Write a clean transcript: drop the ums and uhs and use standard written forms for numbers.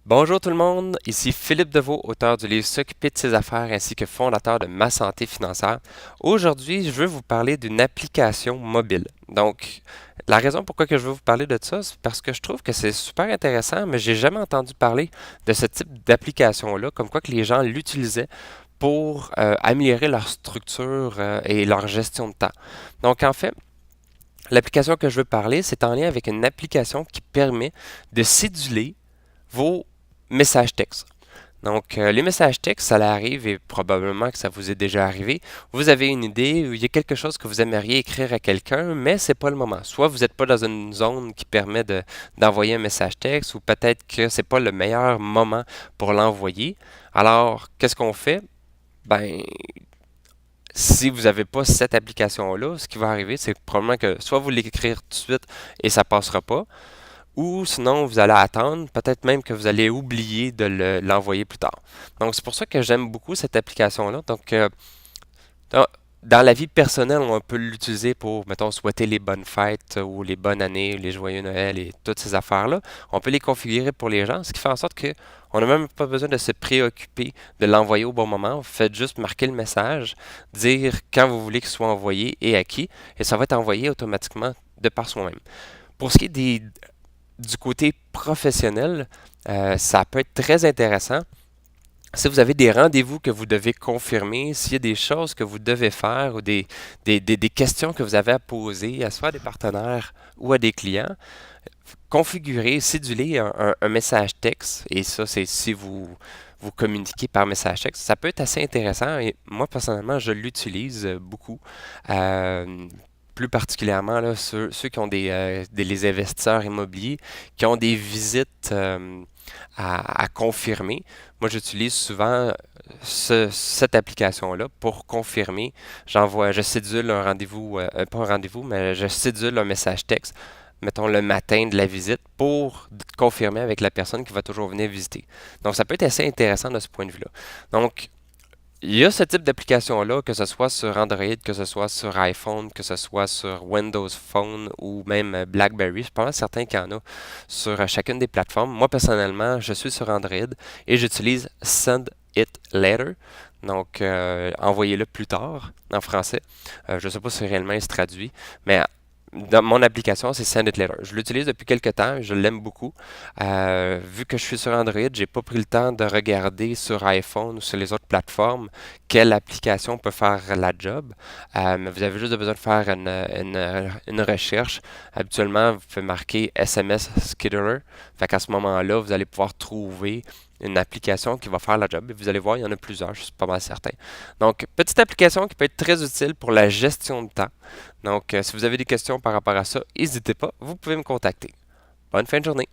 Bonjour tout le monde, ici Philippe Deveau, auteur du livre S'occuper de ses affaires ainsi que fondateur de Ma Santé Financière. Aujourd'hui, je veux vous parler d'une application mobile. Donc, la raison pourquoi que je veux vous parler de ça, c'est parce que je trouve que c'est super intéressant, mais j'ai jamais entendu parler de ce type d'application-là, comme quoi que les gens l'utilisaient pour améliorer leur structure et leur gestion de temps. Donc, en fait, l'application que je veux parler, c'est en lien avec une application qui permet de céduler vos messages textes. Donc, les messages textes, ça arrive et probablement que ça vous est déjà arrivé. Vous avez une idée, il y a quelque chose que vous aimeriez écrire à quelqu'un, mais c'est pas le moment. Soit vous n'êtes pas dans une zone qui permet d'envoyer un message texte, ou peut-être que c'est pas le meilleur moment pour l'envoyer. Alors, qu'est-ce qu'on fait? Ben, si vous n'avez pas cette application-là, ce qui va arriver, c'est probablement que soit vous l'écrire tout de suite et ça passera pas, ou sinon, vous allez attendre, peut-être même que vous allez oublier de l'envoyer plus tard. Donc, c'est pour ça que j'aime beaucoup cette application-là. Donc, dans dans la vie personnelle, on peut l'utiliser pour, mettons, souhaiter les bonnes fêtes ou les bonnes années, les joyeux Noël et toutes ces affaires-là. On peut les configurer pour les gens, ce qui fait en sorte que on n'a même pas besoin de se préoccuper de l'envoyer au bon moment. Vous faites juste marquer le message, dire quand vous voulez qu'il soit envoyé et à qui, et ça va être envoyé automatiquement de par soi-même. Pour ce qui est du côté professionnel, ça peut être très intéressant. Si vous avez des rendez-vous que vous devez confirmer, s'il y a des choses que vous devez faire ou des questions que vous avez à poser, à soit à des partenaires ou à des clients, configurer, céduler un message texte, et ça, c'est si vous communiquez par message texte. Ça peut être assez intéressant et moi, personnellement, je l'utilise beaucoup. Euh, Plus particulièrement là, ceux qui ont les investisseurs immobiliers, qui ont des visites à confirmer. Moi, j'utilise souvent cette application-là pour confirmer. Je cédule un rendez-vous, pas un rendez-vous, mais je cédule un message texte, mettons le matin de la visite, pour confirmer avec la personne qui va toujours venir visiter. Donc, ça peut être assez intéressant de ce point de vue-là. Donc, il y a ce type d'application-là, que ce soit sur Android, que ce soit sur iPhone, que ce soit sur Windows Phone ou même BlackBerry. Je suis pas mal certain qu'il y en a sur chacune des plateformes. Moi, personnellement, je suis sur Android et j'utilise Send It Later. Donc, envoyez-le plus tard en français. Je ne sais pas si réellement il se traduit, mais dans mon application, c'est Send It Later. Je l'utilise depuis quelques temps, je l'aime beaucoup. Vu que je suis sur Android, j'ai pas pris le temps de regarder sur iPhone ou sur les autres plateformes quelle application peut faire la job. Mais vous avez juste besoin de faire une recherche. Habituellement, vous pouvez marquer SMS Scheduler. Fait qu'à ce moment-là, vous allez pouvoir trouver une application qui va faire la job. Et vous allez voir, il y en a plusieurs, je suis pas mal certain. Donc, petite application qui peut être très utile pour la gestion de temps. Donc, si vous avez des questions par rapport à ça, n'hésitez pas, vous pouvez me contacter. Bonne fin de journée.